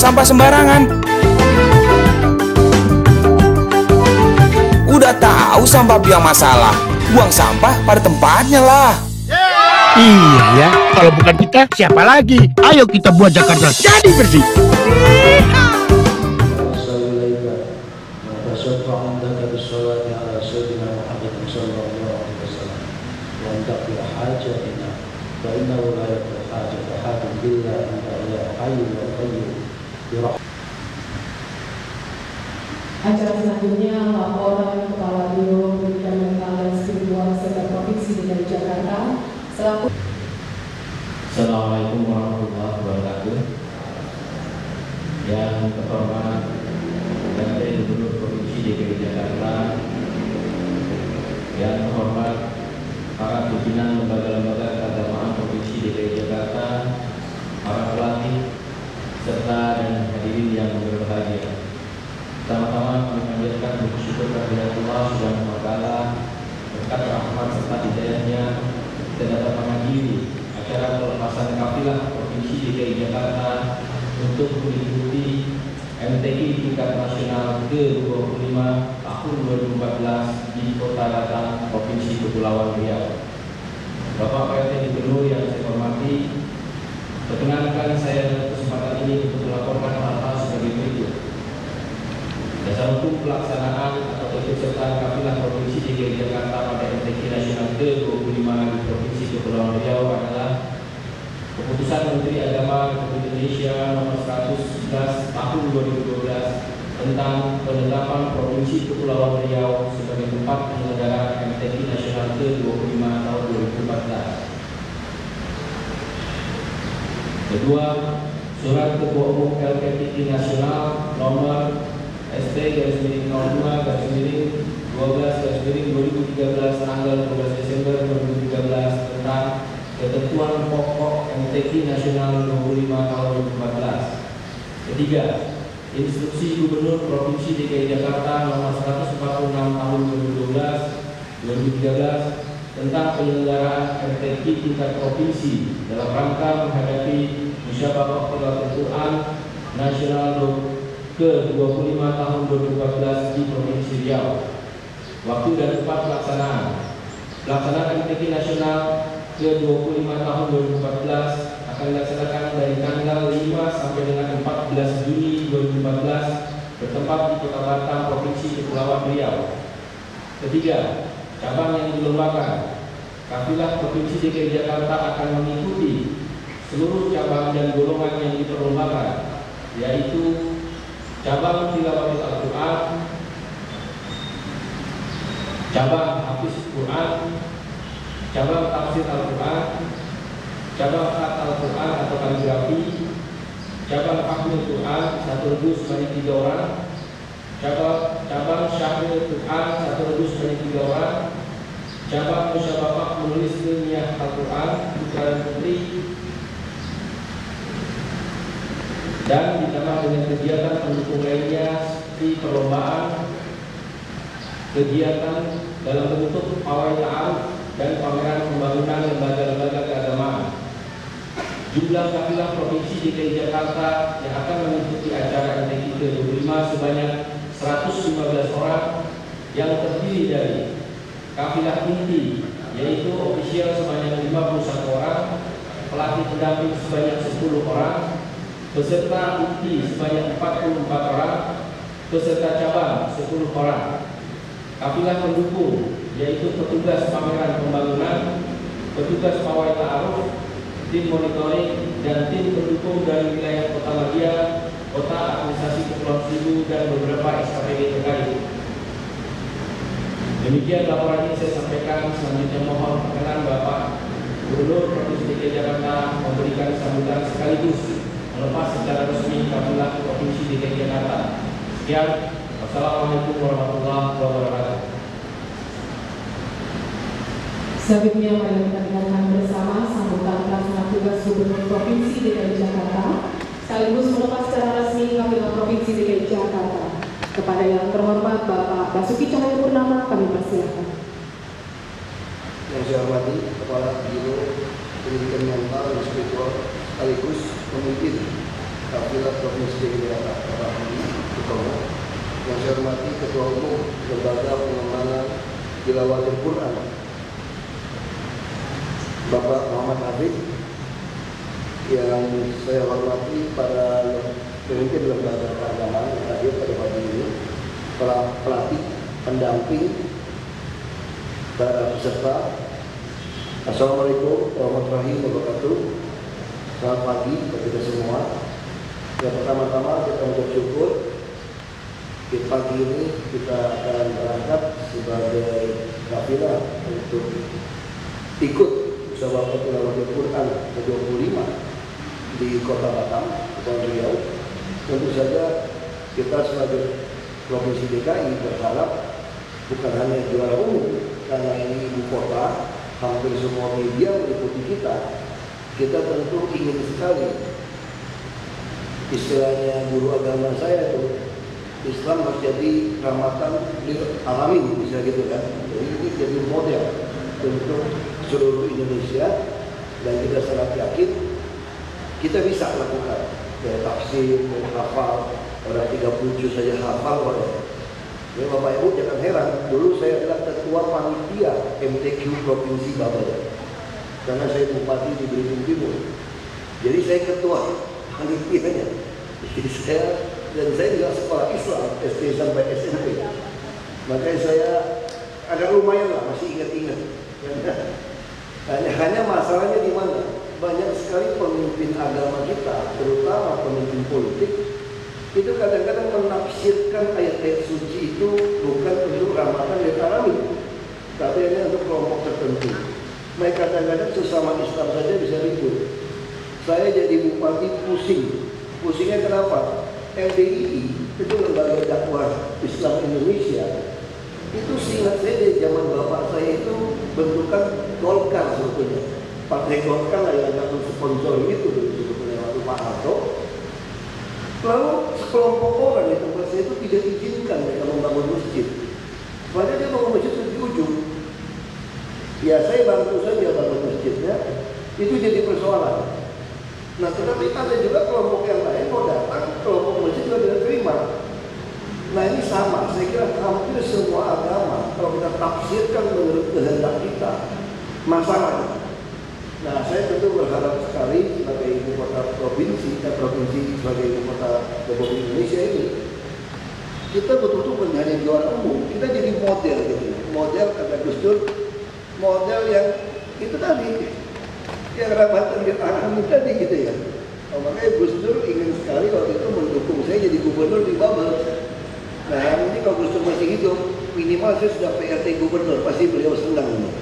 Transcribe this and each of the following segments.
sampah sembarangan. Udah tahu sampah biang masalah, buang sampah pada tempatnya lah. Iya ya, kalau bukan kita, siapa lagi? Ayo kita buat Jakarta jadi bersih. Acara selanjutnya laporan Kepala Biro Pendidikan Mental dan Spiritual Serta Provinsi DKI Jakarta selaku. Assalamualaikum warahmatullahi wabarakatuh. Yang terhormat Menteri Gubernur Provinsi DKI Jakarta, yang terhormat para pimpinan lembaga-lembaga keagamaan Provinsi DKI Jakarta, para pelatih serta dan hadirin yang berbahagia. Pertama-tama kami panjatkan bersyukur kehadirat Allah Subhanahu wa Ta'ala, berkat rahmat serta hidayahnya kita dapat menghadiri acara pelepasan kafilah Provinsi DKI Jakarta untuk mengikuti MTQ tingkat nasional ke-25 tahun 2014 di Kota Batam, Provinsi Kepulauan Riau. Bapak PLT Gubernur yang saya hormati, perkenankan saya dalam kesempatan ini untuk melaporkan hal-hal sebagai berikut. Dasar hukum pelaksanaan atau keikutsertaan kafilah Provinsi DKI Jakarta pada MTQ nasional ke-25 di Provinsi Kepulauan Riau adalah Keputusan Menteri Agama Republik Indonesia Nomor 111 Tahun 2012 tentang penetapan Provinsi Kepulauan Riau sebagai tempat penyelenggaraan MTQ nasional ke-25 tahun 2014. Kedua, Surat Ketua Umum LPPT Nasional Nomor ST-02-12-2013 tanggal 12 Desember 2013 tentang ketentuan pokok MTQ nasional 25 tahun 2014. Ketiga, Instruksi Gubernur Provinsi DKI Jakarta nomor 146 tahun 2013 tentang penyelenggaraan MTQ tingkat provinsi dalam rangka menghadapi Musyawarah Tilawatil Quran Nasional ke-25 tahun 2014 di Provinsi Riau. Waktu dan tempat pelaksanaan. Pelaksanaan MTQ nasional ke-25 tahun 2014 akan dilaksanakan dari tanggal 5 sampai dengan 14 Juni 2014 bertempat di Kota Batam, Provinsi Kepulauan Riau. Ketiga, cabang yang dilombakan. Kafilah Provinsi DKI Jakarta akan mengikuti seluruh cabang dan golongan yang diperlombakan, yaitu cabang tilawatil Al-Quran, cabang hafiz Quran, cabang tafsir Al-Quran, cabang khat Al-Quran atau kaligrafi, cabang fahmul Quran satu rebus sebanyak 3 orang, cabang syahril Quran satu rebus sebanyak 3 orang, cabang musyabaqah menulis ilmiah Al-Quran putra dan putri, dan ditambah dengan kegiatan pendukung lainnya seperti perlombaan, kegiatan dalam bentuk pawai ta'aruf dan pameran pembangunan lembaga-lembaga keagamaan. Jumlah kafilah Provinsi DKI Jakarta yang akan mengikuti acara MTQ ke-25 sebanyak 115 orang yang terdiri dari kafilah inti yaitu ofisial sebanyak 51 orang, pelatih pendamping sebanyak 10 orang, peserta inti sebanyak 44 orang, peserta cabang 10 orang. Kafilah pendukung yaitu petugas pameran pembangunan, petugas pawai ta'aruf, tim monitoring, dan tim pendukung dari wilayah Kota Madia, Kota Administrasi Kepulauan Seribu, dan beberapa SKPD terkait. Demikian laporan ini saya sampaikan. Selanjutnya mohon perkenan Bapak Gubernur Provinsi DKI Jakarta memberikan sambutan sekaligus melepas secara resmi kafilah Provinsi DKI Jakarta. Sekian, wassalamualaikum warahmatullahi wabarakatuh. Selanjutnya mari kita dengarkan bersama sambutan pelaksana tugas Gubernur Provinsi DKI Jakarta sekaligus melepas secara resmi kafilah Provinsi DKI Jakarta. Kepada yang terhormat Bapak Basuki Cahayapurnama kami persilakan. Yang saya hormati Kepala Biro Pendidikan Mental dan Spiritual sekaligus pemimpin Kafilah Provinsi DKI Jakarta, yang saya hormati Ketua Umum Lembaga Pengembangan Tilawatil Quran, Bapak Muhammad Habib, yang saya hormati para pemimpin lembaga keagamaan yang hadir pada pagi ini, para pelatih, pendamping, para peserta. Assalamualaikum warahmatullahi wabarakatuh. Selamat pagi bagi kita semua. Yang pertama-tama kita mengucap syukur di pagi ini kita akan berangkat sebagai kafilah untuk ikut Musyawarah Tilawatil Quran ke-25 di Kota Batam, Kepulauan Riau. Tentu saja kita sebagai Provinsi DKI berharap bukan hanya juara umum, karena ini ibu kota, hampir semua media meliputi kita. Kita tentu ingin sekali, istilahnya guru agama saya itu, Islam harus jadi rahmatan lil alamin, bisa gitu kan. Jadi ini jadi model untuk seluruh Indonesia, dan kita sangat yakin kita bisa lakukan. Dari tafsir, dari hafal, orang 30 juz saja hafal oleh. Ya, Bapak Ibu jangan heran, dulu saya adalah ketua panitia MTQ Provinsi Babaya, karena saya bupati di Belitung Timur. Jadi saya ketua panitianya. Jadi saya juga sekolah Islam SD sampai SMP. Makanya saya agak lumayan lah, masih ingat-ingat. Hanya masalahnya di mana? Banyak sekali pemimpin agama kita, terutama pemimpin politik, itu kadang-kadang menafsirkan ayat-ayat suci itu bukan untuk rahmatan lil alamin, tapi hanya untuk kelompok tertentu. Mereka kadang-kadang sesama Islam saja bisa ribut. Saya jadi bupati pusing. Pusingnya kenapa? LDII itu lembaga dakwah Islam Indonesia. Itu seingat saya dari zaman bapak saya itu bentukan Golkar sebetulnya. Partai Golkar lah yang akan sponsor itu sebetulnya waktu Pak Harto. Lalu sekelompok orang di tempat saya itu tidak diizinkan mereka membangun masjid. Padahal dia bangun masjid di ujung. Ya saya bantu saja bangun masjidnya. Itu jadi persoalan. Nah tetapi ada juga kelompok yang lain mau datang, kelompok masjid juga tidak terima. Nah ini sama, saya kira hampir semua agama kalau kita tafsirkan menurut kehendak kita, masalahnya. Nah saya tentu berharap sekali sebagai ibu kota provinsi sebagai ibu kota Republik Indonesia ini, kita betul-betul menjadi juara umum. Kita jadi model gitu, model kata Gus Dur, model yang itu tadi, yang rahmatan lil alamin tadi gitu ya. Makanya Gus Dur ingin sekali waktu itu mendukung saya jadi gubernur di Babel. Nah ini kalau Gus Dur masih hidup, minimal saya sudah PRT gubernur, pasti beliau senang.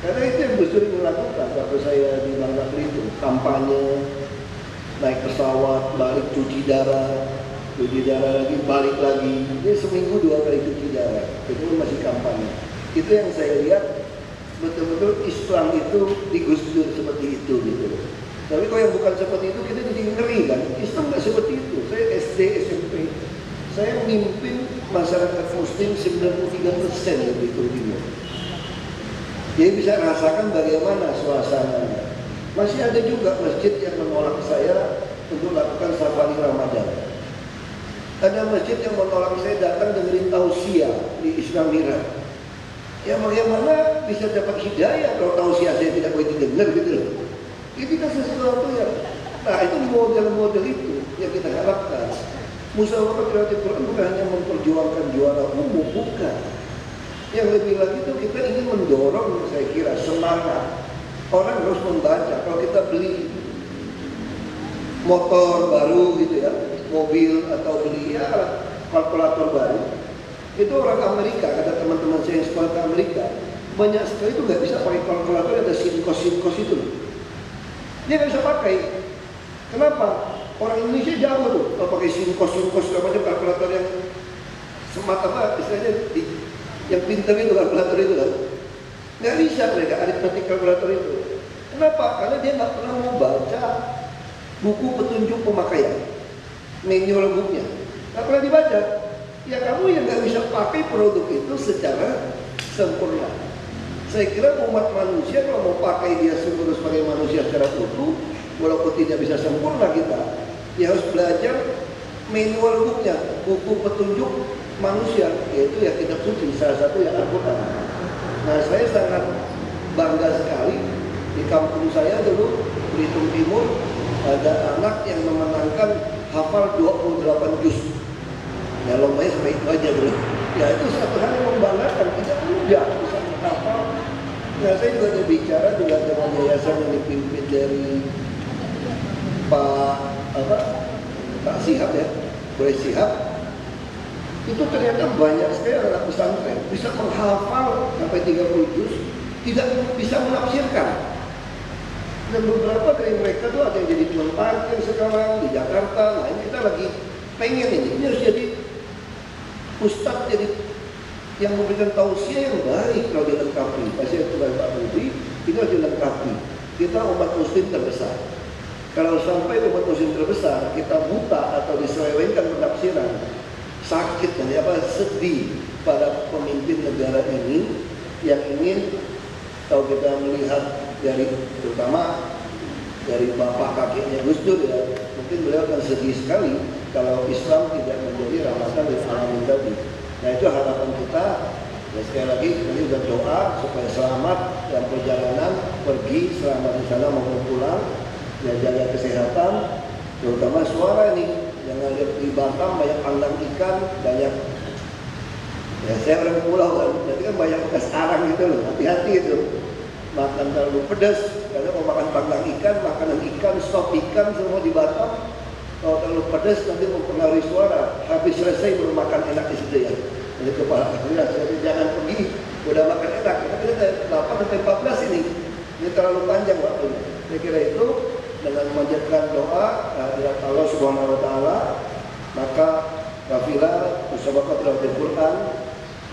Karena itu yang Gus Dur ingin lakukan waktu saya di Bangka Belitung, kampanye, naik pesawat, balik cuci darah lagi, balik lagi. Ini seminggu 2 kali cuci darah, itu masih kampanye. Itu yang saya lihat betul-betul Islam itu di Gus Dur seperti itu gitu. Tapi kalau yang bukan seperti itu kita jadi ngeri kan. Islam nggak seperti itu. Saya SD, SMP, saya memimpin masyarakat Muslim 93% lebih timur. Jadi bisa rasakan bagaimana suasananya. Masih ada juga masjid yang menolak saya untuk lakukan safari Ramadan. Ada masjid yang menolak saya datang dengerin tausiah di Islamira. Ya bagaimana bisa dapat hidayah kalau tausiah saya tidak boleh didengar gitu loh. Itu kan sesuatu yang, nah itu model-model itu yang kita harapkan. Musyawarah Tilawatil Quran bukan hanya memperjuangkan juara umum, bukan. Yang lebih lagi itu kita ingin mendorong, saya kira, semangat orang harus membaca. Kalau kita beli motor baru gitu ya, mobil atau beli ya kalkulator baru, itu orang Amerika, kata teman-teman saya yang sekolah ke Amerika, banyak sekali itu nggak bisa pakai kalkulator, ada sinkos itu loh. Dia nggak bisa pakai. Kenapa? Orang Indonesia jauh tuh kalau pakai sinkos segala macam kalkulator yang semata apa istilahnya yang pintar itu kalkulator itu kan. Nggak bisa mereka aritmatik kalkulator itu. Kenapa? Karena dia nggak pernah mau baca buku petunjuk pemakaian, manual booknya. Nggak pernah dibaca. Ya kamu yang nggak bisa pakai produk itu secara sempurna. Saya kira umat manusia kalau mau pakai dia sebagai manusia secara utuh, walaupun tidak bisa sempurna kita, dia harus belajar manual booknya, buku petunjuk manusia, yaitu ya kitab suci, salah satu yang Al-Quran. Nah, saya sangat bangga sekali di kampung saya dulu, Belitung Timur, ada anak yang memenangkan hafal 28 juz. Ya lombanya sampai itu aja dulu. Ya itu satu hal yang membanggakan, tidak mudah bisa menghafal. Nah, saya juga ada bicara dengan yayasan yang dipimpin dari Pak Sihab ya, Boleh Sihab. Itu ternyata banyak sekali anak pesantren bisa menghafal sampai 30 juz, tidak bisa menafsirkan. Dan beberapa dari mereka tuh ada yang jadi tukang parkir sekarang di Jakarta. Nah, ini kita lagi pengen ini harus jadi ustadz, jadi yang memberikan tausiah yang baik kalau dilengkapi. Pasti itu dari Pak Budi, itu harus dilengkapi. Kita umat muslim terbesar. Kalau sampai umat muslim terbesar kita buta atau diselewengkan penafsiran, sakit dan sedih pada pemimpin negara ini yang ingin, kalau kita melihat dari terutama dari bapak kakeknya Gus Dur ya, mungkin beliau akan sedih sekali kalau Islam tidak menjadi rahmatan lil alamin tadi. Nah, itu harapan kita. Ya, sekali lagi kami sudah doa supaya selamat dalam perjalanan pergi, selamat di sana maupun pulang. Ya, jaga kesehatan, terutama suara ini. Jangan lihat di Batam banyak panggang ikan, banyak. Ya, saya orang pulau kan, jadi kan banyak bekas arang gitu loh. Hati-hati itu. Makan terlalu pedas, karena mau makan panggang ikan, makanan ikan, sop ikan semua di Batam. Kalau terlalu pedas nanti mempengaruhi suara. Habis selesai baru makan enak di situ ya. Jadi kepala jadi jangan pergi udah makan enak. Kita 8 sampai 14 ini terlalu panjang waktunya. Saya kira itu dengan memanjatkan doa dari Allah Subhanahu Wa Taala, maka kafilah musabaqah Al-Quran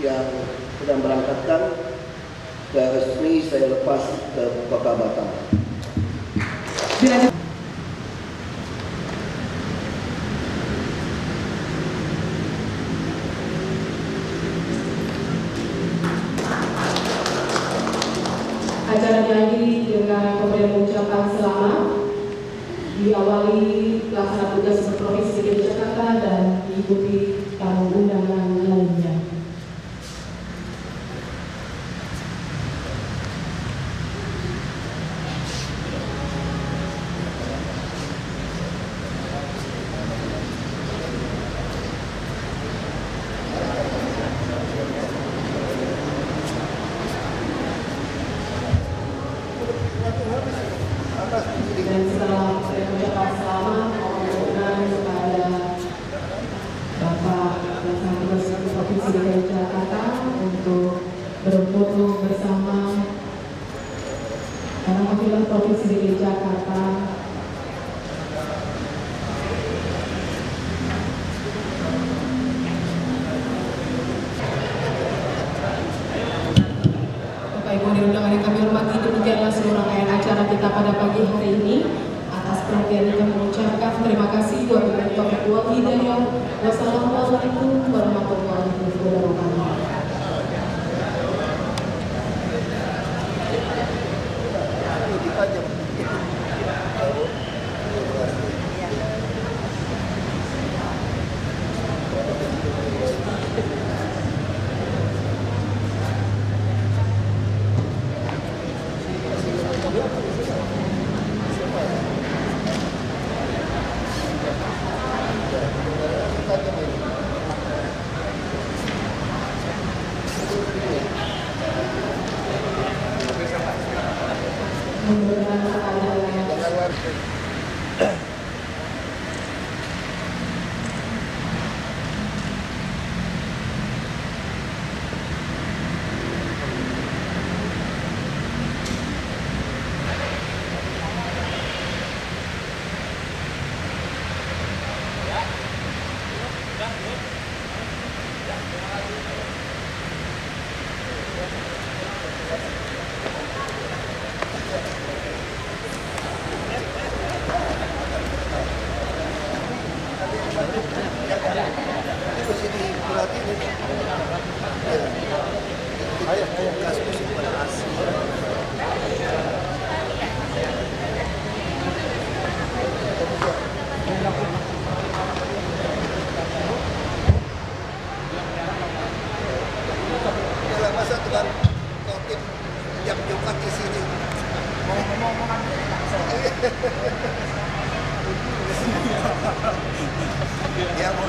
yang sedang berangkatkan resmi saya lepas ke Kota Batam. Acara diakhiri dengan pemberian ucapan selamat, diawali pelaksana tugas Provinsi DKI Jakarta dan diikuti tamu undangan lainnya. Dan setelah mengucapkan selamat, mohon kepada Bapak Pelaksana Tugas Provinsi DKI Jakarta untuk berfoto bersama para wakil Provinsi DKI Jakarta. Bapak Ibu undangan yang kami hormati, demikianlah seluruh rangkaian acara kita pada pagi hari ini. Atas perhatian kami mengucapkan terima kasih. Wabillahi taufiq wal hidayah. Wassalamualaikum warahmatullahi wabarakatuh. tim tiap Jumat di sini. Mau ngomong ya mau